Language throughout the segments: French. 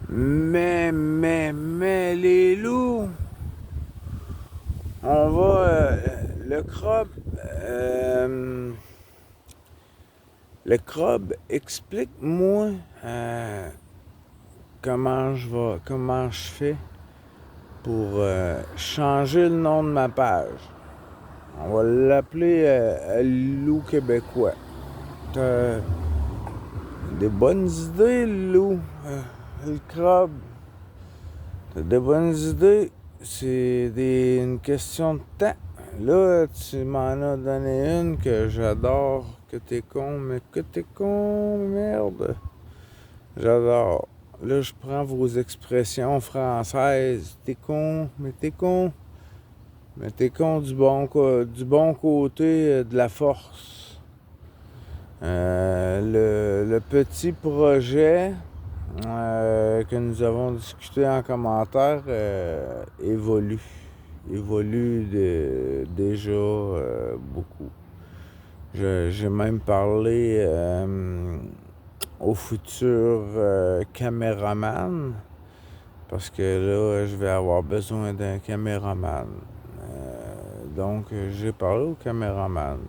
Mais, les loups, on va. Le crabe. Le crabe, explique-moi comment je fais pour changer le nom de ma page. On va l'appeler Loup québécois. T'as des bonnes idées, le loup. Le crabe. T'as des bonnes idées. C'est une question de temps. Là, tu m'en as donné une que j'adore. Que t'es con, mais que t'es con, merde. J'adore. Là, je prends vos expressions françaises. T'es con, mais t'es con. Mais t'es con du bon côté de la force. Le petit projet que nous avons discuté en commentaire évolue. Déjà beaucoup. J'ai même parlé au futur caméraman, parce que là, je vais avoir besoin d'un caméraman. Donc, j'ai parlé au caméraman.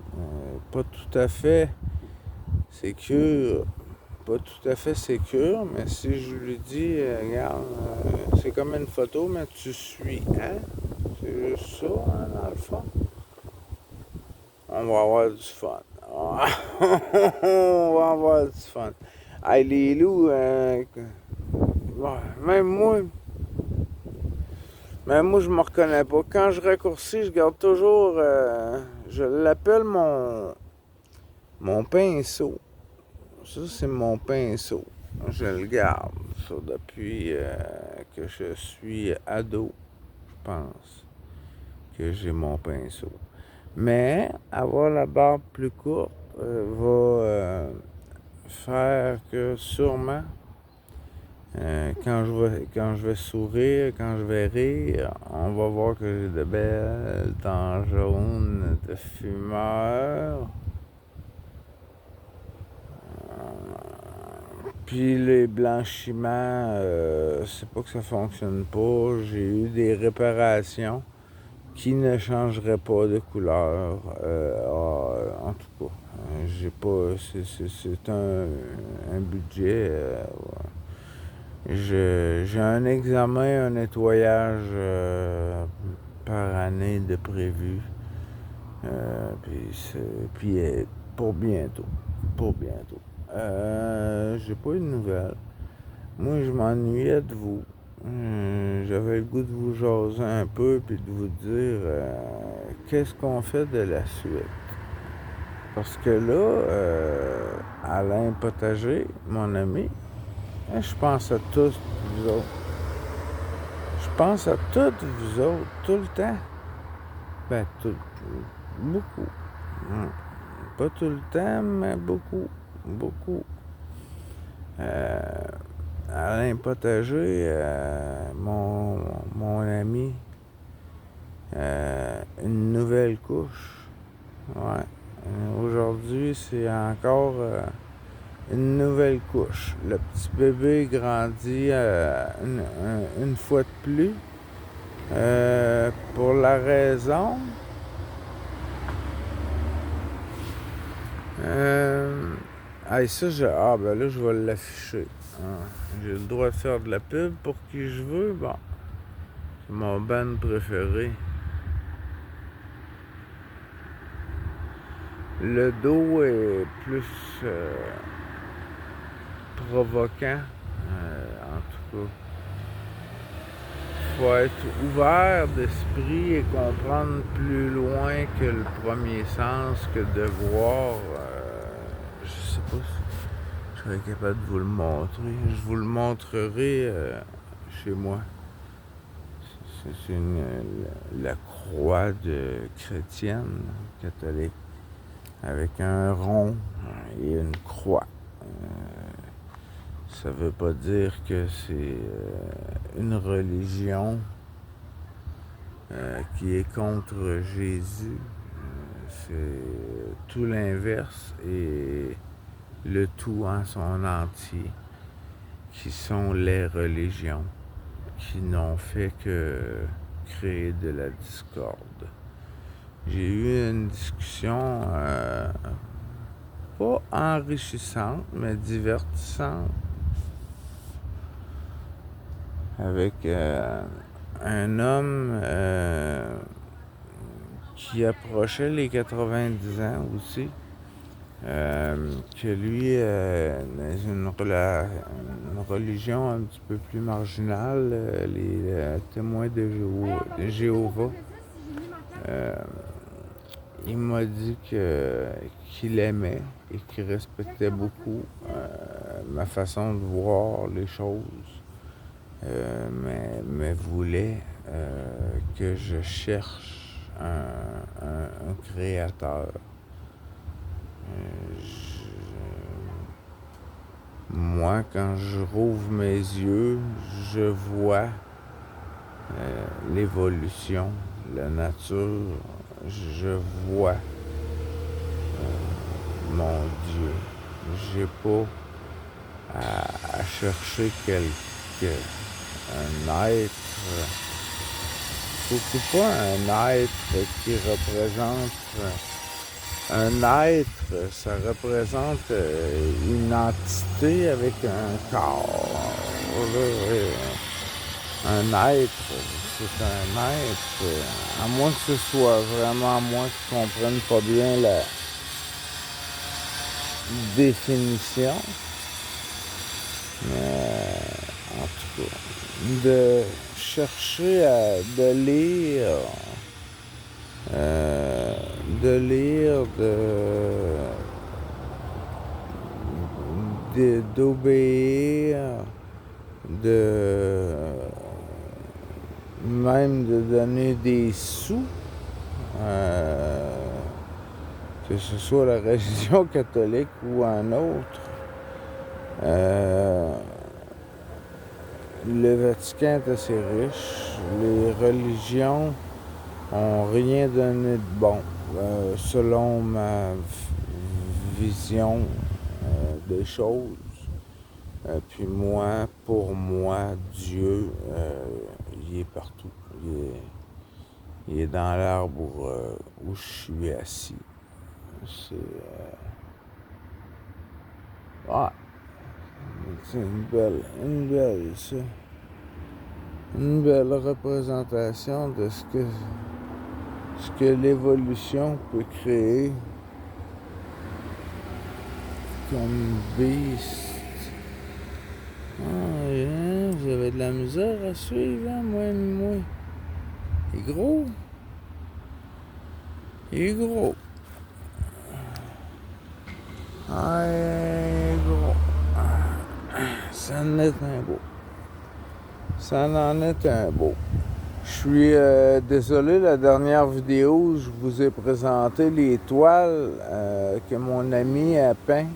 Pas tout à fait sécure, mais si je lui dis, regarde, c'est comme une photo, mais tu suis, hein? C'est juste ça, hein, dans le fond. On va avoir du fun. On va avoir du fun. Hey, les loups, même moi, je me reconnais pas. Quand je raccourcis, je garde toujours, je l'appelle mon pinceau. Ça, c'est mon pinceau. Je le garde, ça, depuis que je suis ado, je pense, que j'ai mon pinceau. Mais avoir la barbe plus courte va faire que sûrement, quand je vais sourire, quand je vais rire, on va voir que j'ai de belles dents jaunes de fumeur. Puis les blanchiments, c'est pas que ça fonctionne pas. J'ai eu des réparations qui ne changeraient pas de couleur. En tout cas, j'ai pas. C'est un budget. J'ai un examen, un nettoyage par année de prévu. Puis pour bientôt. Pour bientôt. J'ai pas eu de nouvelles. Moi, je m'ennuyais de vous. J'avais le goût de vous jaser un peu puis de vous dire qu'est-ce qu'on fait de la suite. Parce que là, Alain Potager, mon ami, je pense à tous vous autres. Je pense à toutes vous autres, tout le temps. Ben, beaucoup. Pas tout le temps, mais beaucoup. Beaucoup. Alain Potager, mon ami, une nouvelle couche. Ouais. Aujourd'hui, c'est encore une nouvelle couche. Le petit bébé grandit une fois de plus. Pour la raison. Ben là, je vais l'afficher. J'ai le droit de faire de la pub pour qui je veux. Bon, c'est mon band préféré. Le dos est plus provoquant. En tout cas, faut être ouvert d'esprit et comprendre plus loin que le premier sens, que de voir. Je sais pas si je serais capable de vous le montrer. Je vous le montrerai chez moi. C'est la croix chrétienne, catholique, avec un rond et une croix. Ça veut pas dire que c'est une religion qui est contre Jésus. C'est tout l'inverse et le tout en son entier qui sont les religions, qui n'ont fait que créer de la discorde. J'ai eu une discussion pas enrichissante, mais divertissante avec un homme qui approchait les 90 ans aussi, que lui, dans une religion un petit peu plus marginale, les témoins de Jéhovah, il m'a dit qu'il aimait et qu'il respectait beaucoup ma façon de voir les choses, mais voulait que je cherche un créateur. Moi, quand je rouvre mes yeux, je vois l'évolution, la nature, je vois mon Dieu. J'ai pas à chercher un être, surtout pas un être qui représente un être, ça représente une entité avec un corps. Un être, c'est un être, à moins que ce soit vraiment moi qui ne comprenne pas bien la définition. Mais en tout cas, de chercher d'obéir, même de donner des sous, que ce soit la religion catholique ou un autre. Le Vatican est assez riche. Les religions ont rien donné de bon, selon ma vision des choses. Puis moi, pour moi, Dieu, il est partout. Il est dans l'arbre où je suis assis. C'est c'est une belle représentation de ce que l'évolution peut créer comme beast. J'avais de la misère à suivre, hein, moi. Il est gros. Il est gros. Il est gros. Ça en est un beau. Ça en est un beau. Je suis désolé, la dernière vidéo, je vous ai présenté les toiles que mon ami a peint.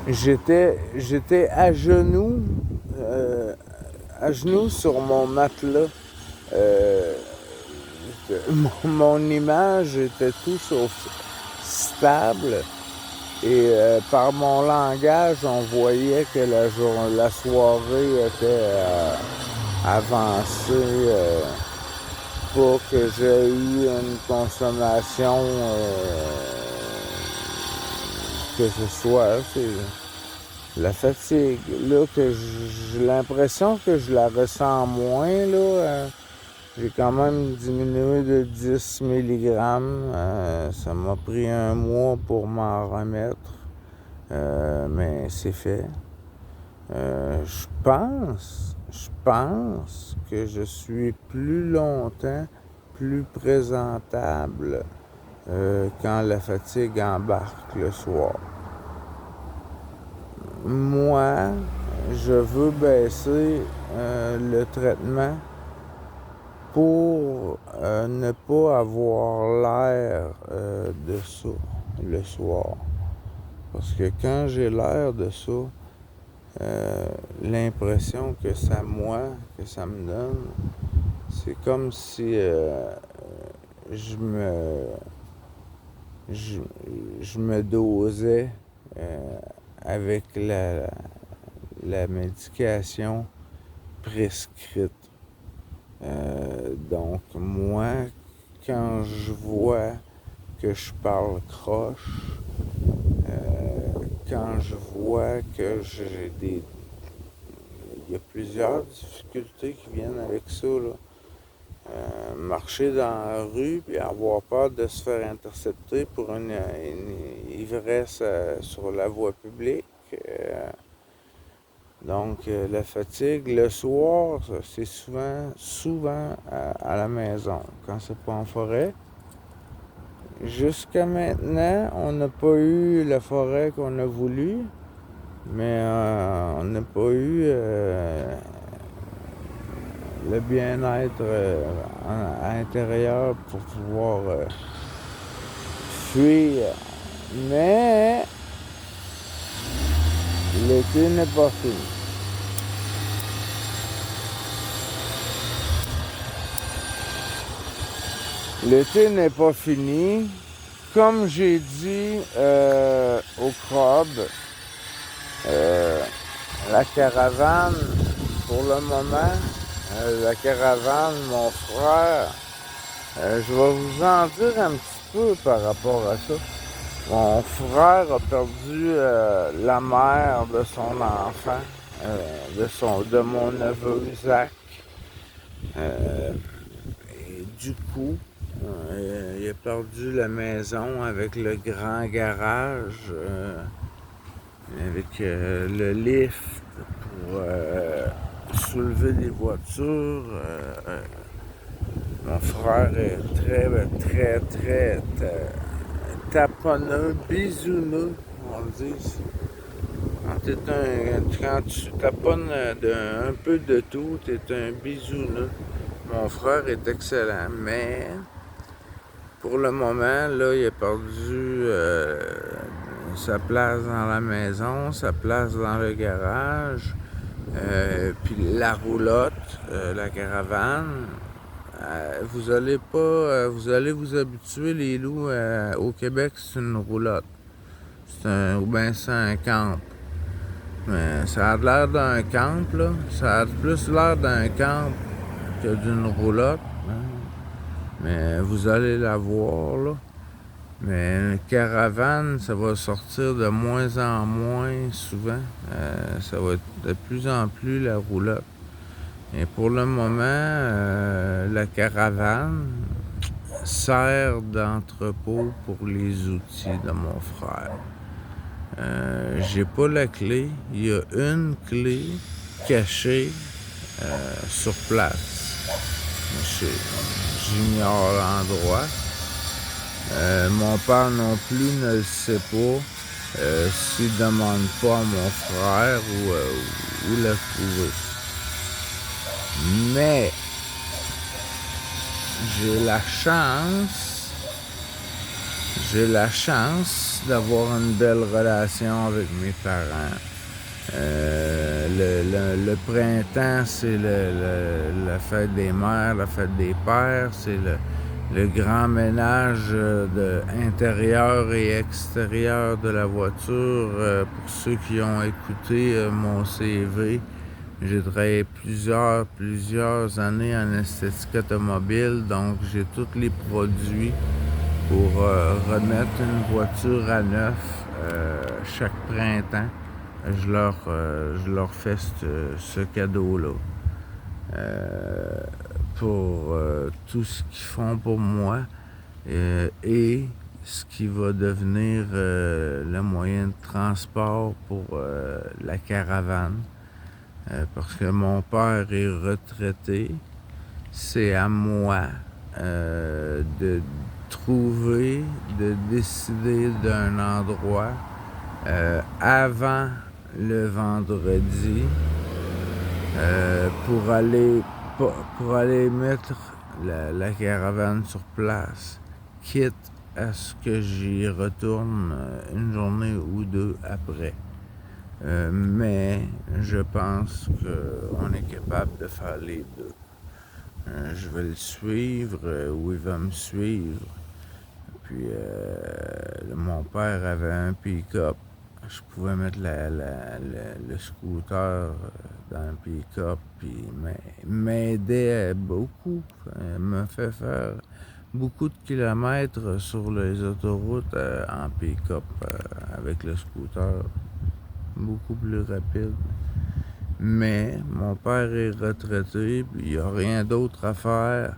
J'étais à genoux sur mon matelas. Mon image était tout sauf stable. Et par mon langage, on voyait que la soirée était avancée pour que j'ai eu une consommation que ce soit. C'est la fatigue, là, que j'ai l'impression que je la ressens moins, là. J'ai quand même diminué de 10 mg. Ça m'a pris un mois pour m'en remettre. Mais c'est fait. Je pense que je suis plus longtemps plus présentable quand la fatigue embarque le soir. Moi, je veux baisser le traitement pour ne pas avoir l'air de ça le soir. Parce que quand j'ai l'air de ça, l'impression que ça me donne, c'est comme si je, je me dosais avec la médication prescrite. Donc moi, quand je vois que je parle croche, quand je vois que il y a plusieurs difficultés qui viennent avec ça, là. Marcher dans la rue et avoir peur de se faire intercepter pour une ivresse sur la voie publique. Donc, la fatigue, le soir, c'est souvent à la maison, quand c'est pas en forêt. Jusqu'à maintenant, on n'a pas eu la forêt qu'on a voulu, mais on n'a pas eu le bien-être à l'intérieur pour pouvoir fuir. Mais l'été n'est pas fini. L'été n'est pas fini. Comme j'ai dit au CROB, la caravane, pour le moment, la caravane, mon frère, je vais vous en dire un petit peu par rapport à ça. Mon frère a perdu la mère de son enfant, de mon neveu Isaac. Et du coup, il a perdu la maison avec le grand garage, avec le lift pour soulever des voitures. Mon frère est très taponneux, bisouneux, on le dit. Quand tu taponnes un peu de tout, t'es un bisouneux. Mon frère est excellent, mais pour le moment, là, il a perdu sa place dans la maison, sa place dans le garage, puis la roulotte, la caravane. Vous allez vous habituer, les loups, au Québec, c'est une roulotte. Ou bien c'est un camp. Mais ça a l'air d'un camp, là. Ça a plus l'air d'un camp que d'une roulotte. Hein. Mais vous allez la voir, là. Mais une caravane, ça va sortir de moins en moins souvent. Ça va être de plus en plus la roulotte. Et pour le moment, la caravane sert d'entrepôt pour les outils de mon frère. J'ai pas la clé. Il y a une clé cachée sur place. J'ignore l'endroit. Mon père non plus ne le sait pas. S'il demande pas à mon frère où la trouver. Mais j'ai la chance d'avoir une belle relation avec mes parents. Le printemps, c'est la fête des mères, la fête des pères, c'est le grand ménage intérieur et extérieur de la voiture. Pour ceux qui ont écouté mon CV, j'ai travaillé plusieurs années en esthétique automobile, donc j'ai tous les produits pour remettre une voiture à neuf chaque printemps. Je leur fais ce cadeau-là. Pour tout ce qu'ils font pour moi et ce qui va devenir le moyen de transport pour la caravane. Parce que mon père est retraité, c'est à moi de décider d'un endroit avant le vendredi pour aller mettre la caravane sur place, quitte à ce que j'y retourne une journée ou deux après. Mais je pense qu'on est capable de faire les deux. Je vais le suivre ou il va me suivre. Puis mon père avait un pick-up. Je pouvais mettre le scooter dans le pick-up, puis m'aidait beaucoup. Il me fait faire beaucoup de kilomètres sur les autoroutes en pick-up avec le scooter. Beaucoup plus rapide. Mais mon père est retraité, puis il n'y a rien d'autre à faire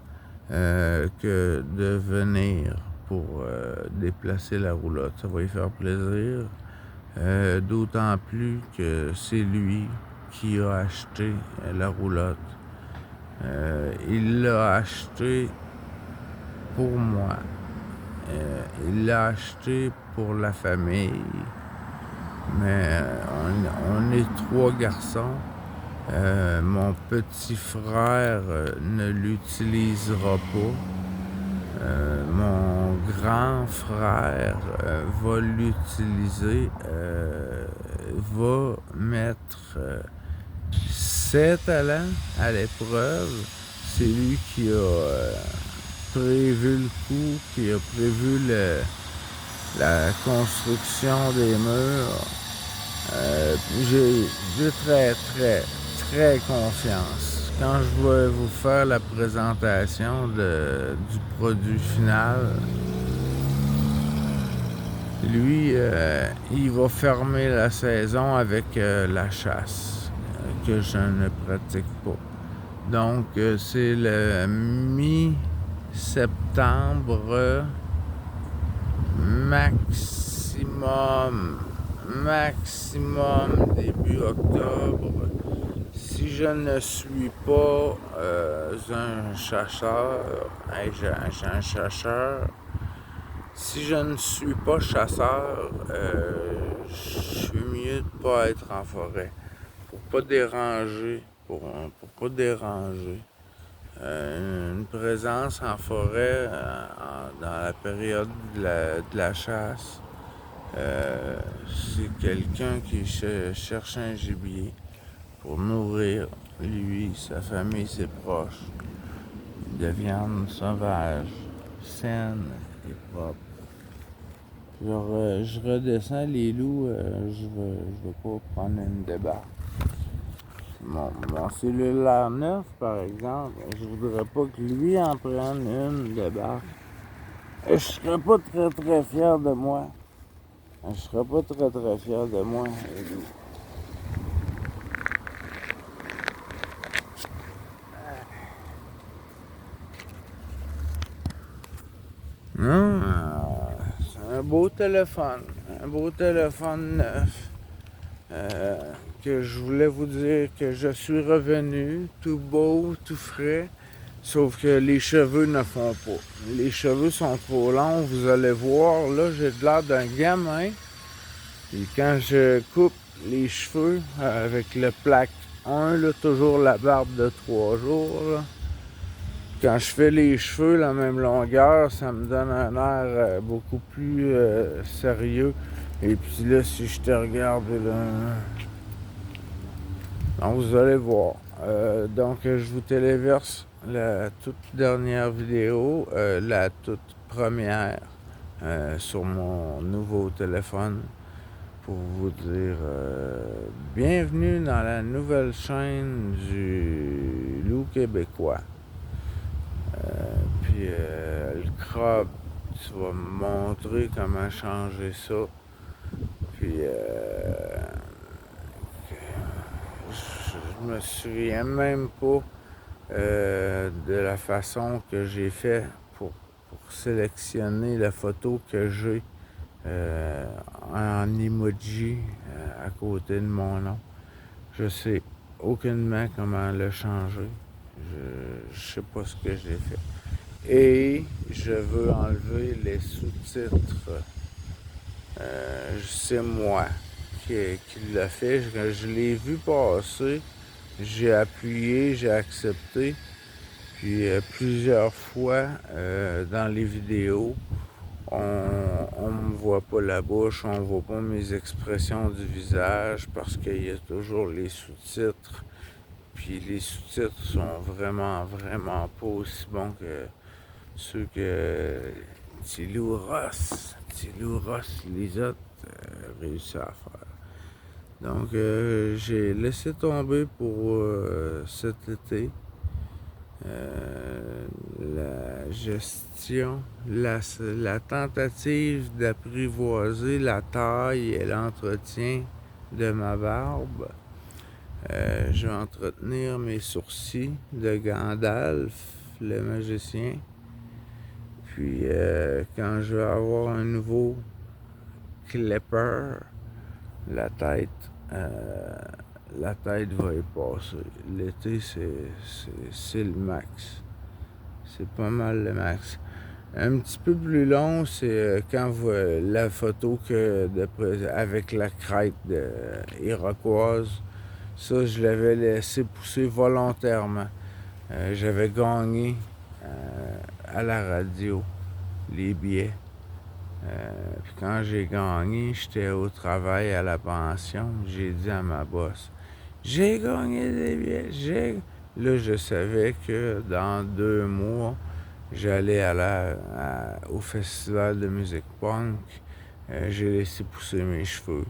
que de venir pour déplacer la roulotte. Ça va lui faire plaisir. D'autant plus que c'est lui qui a acheté la roulotte. Il l'a acheté pour moi. Il l'a acheté pour la famille. Mais on est 3 garçons. Mon petit frère ne l'utilisera pas. Mon grand frère va l'utiliser, va mettre ses talents à l'épreuve. C'est lui qui a prévu le coup, qui a prévu la construction des murs. J'ai très confiance. Quand je vais vous faire la présentation du produit final, lui, il va fermer la saison avec la chasse, que je ne pratique pas. Donc, c'est le mi-septembre maximum début octobre. Si je ne suis pas un chasseur, j'ai un chasseur. Si je ne suis pas chasseur, je suis mieux de pas être en forêt pour pas déranger, pour pas déranger. Une présence en forêt dans la période de la chasse, c'est quelqu'un qui cherche un gibier pour nourrir lui, sa famille, ses proches, de viande sauvage, saine et propre. Alors, je redescends les loups, je veux pas prendre une débarque. Mon cellulaire neuf, par exemple, je voudrais pas que lui en prenne une débarque. Je serais pas très fier de moi. Je serais pas très fier de moi, les loups. Non, c'est un beau téléphone neuf. Que je voulais vous dire que je suis revenu, tout beau, tout frais, sauf que les cheveux ne font pas. Les cheveux sont trop longs, vous allez voir, là, j'ai l'air d'un gamin. Et quand je coupe les cheveux avec le plaque 1, là, toujours la barbe de 3 jours, là, quand je fais les cheveux la même longueur, ça me donne un air beaucoup plus sérieux. Et puis là, si je te regarde, là, donc vous allez voir. Donc je vous téléverse la toute dernière vidéo, la toute première sur mon nouveau téléphone pour vous dire bienvenue dans la nouvelle chaîne du loup québécois. Puis le crabe, tu vas me montrer comment changer ça. Puis je me souviens même pas de la façon que j'ai fait pour sélectionner la photo que j'ai en emoji à côté de mon nom. Je sais aucunement comment le changer. Je sais pas ce que j'ai fait. Et je veux enlever les sous-titres. C'est moi qui l'a fait. Je l'ai vu passer. J'ai appuyé, j'ai accepté. Puis plusieurs fois dans les vidéos, on me voit pas la bouche, on voit pas mes expressions du visage parce qu'il y a toujours les sous-titres. Puis les sous-titres sont vraiment pas aussi bons que ceux petit loup Ross Lisotte réussi à faire. Donc, j'ai laissé tomber pour cet été la gestion, la tentative d'apprivoiser la taille et l'entretien de ma barbe. Je vais entretenir mes sourcils de Gandalf, le magicien. Puis, quand je vais avoir un nouveau clipper, la tête va y passer. L'été, c'est le max. C'est pas mal le max. Un petit peu plus long, c'est quand la photo avec la crête iroquoise. Ça, je l'avais laissé pousser volontairement. J'avais gagné à la radio les billets. Puis quand j'ai gagné, j'étais au travail à la pension. J'ai dit à ma boss, j'ai gagné des billets. Là, je savais que dans 2 mois, j'allais au festival de musique punk. J'ai laissé pousser mes cheveux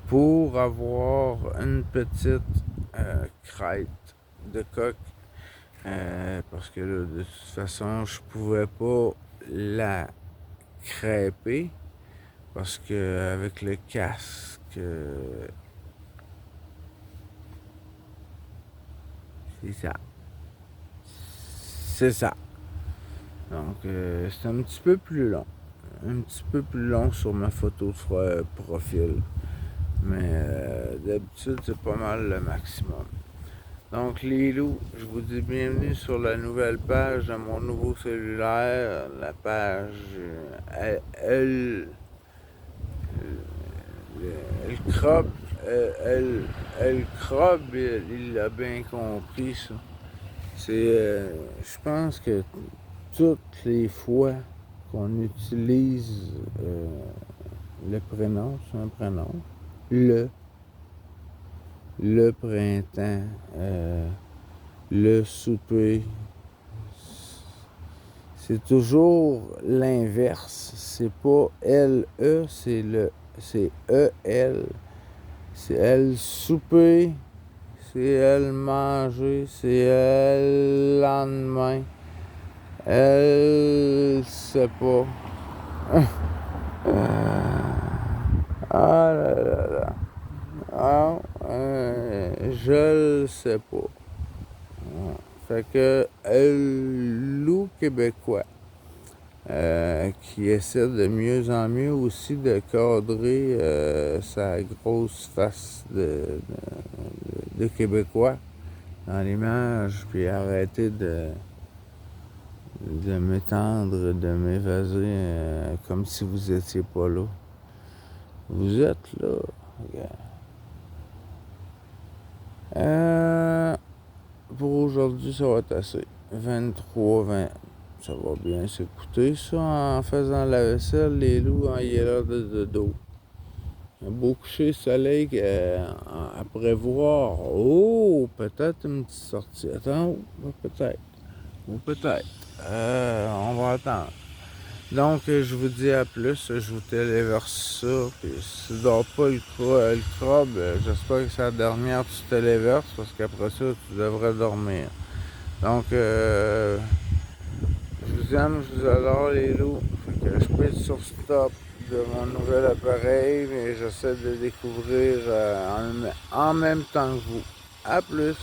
pour avoir une petite crête de coq. Parce que là, de toute façon, je pouvais pas la crêper parce que avec le casque, c'est ça. Donc, c'est un petit peu plus long. Un petit peu plus long sur ma photo de profil. Mais d'habitude, c'est pas mal le maximum. Donc, les loups, je vous dis bienvenue sur la nouvelle page de mon nouveau cellulaire. La page elle crobe, il l'a bien compris, ça. Je pense que toutes les fois qu'on utilise le prénom, c'est un prénom, le printemps, le souper, c'est toujours l'inverse. C'est pas L-E, c'est E-L. C'est elle souper, c'est elle manger, c'est elle lendemain. Elle sait pas. Ah là là là. Ah, je le sais pas. Fait que le loup québécois qui essaie de mieux en mieux aussi de cadrer sa grosse face de Québécois dans l'image, puis arrêter de m'étendre, de m'évaser comme si vous étiez pas là. Vous êtes là. Pour aujourd'hui, ça va être assez. 23-20. Ça va bien s'écouter, ça, en faisant la vaisselle. Les loups, il est l'heure de dodo. Un beau coucher de soleil à prévoir. Oh, peut-être une petite sortie. Attends, peut-être. Ou peut-être. On va attendre. Donc, je vous dis à plus. Je vous téléverse ça. Puis, si tu ne dors pas le crabe, j'espère que c'est la dernière que tu téléverses. Parce qu'après ça, tu devrais dormir. Donc, je vous aime, je vous adore les loups. Fait que je peux être sur stop de mon nouvel appareil, mais j'essaie de découvrir en même temps que vous. À plus!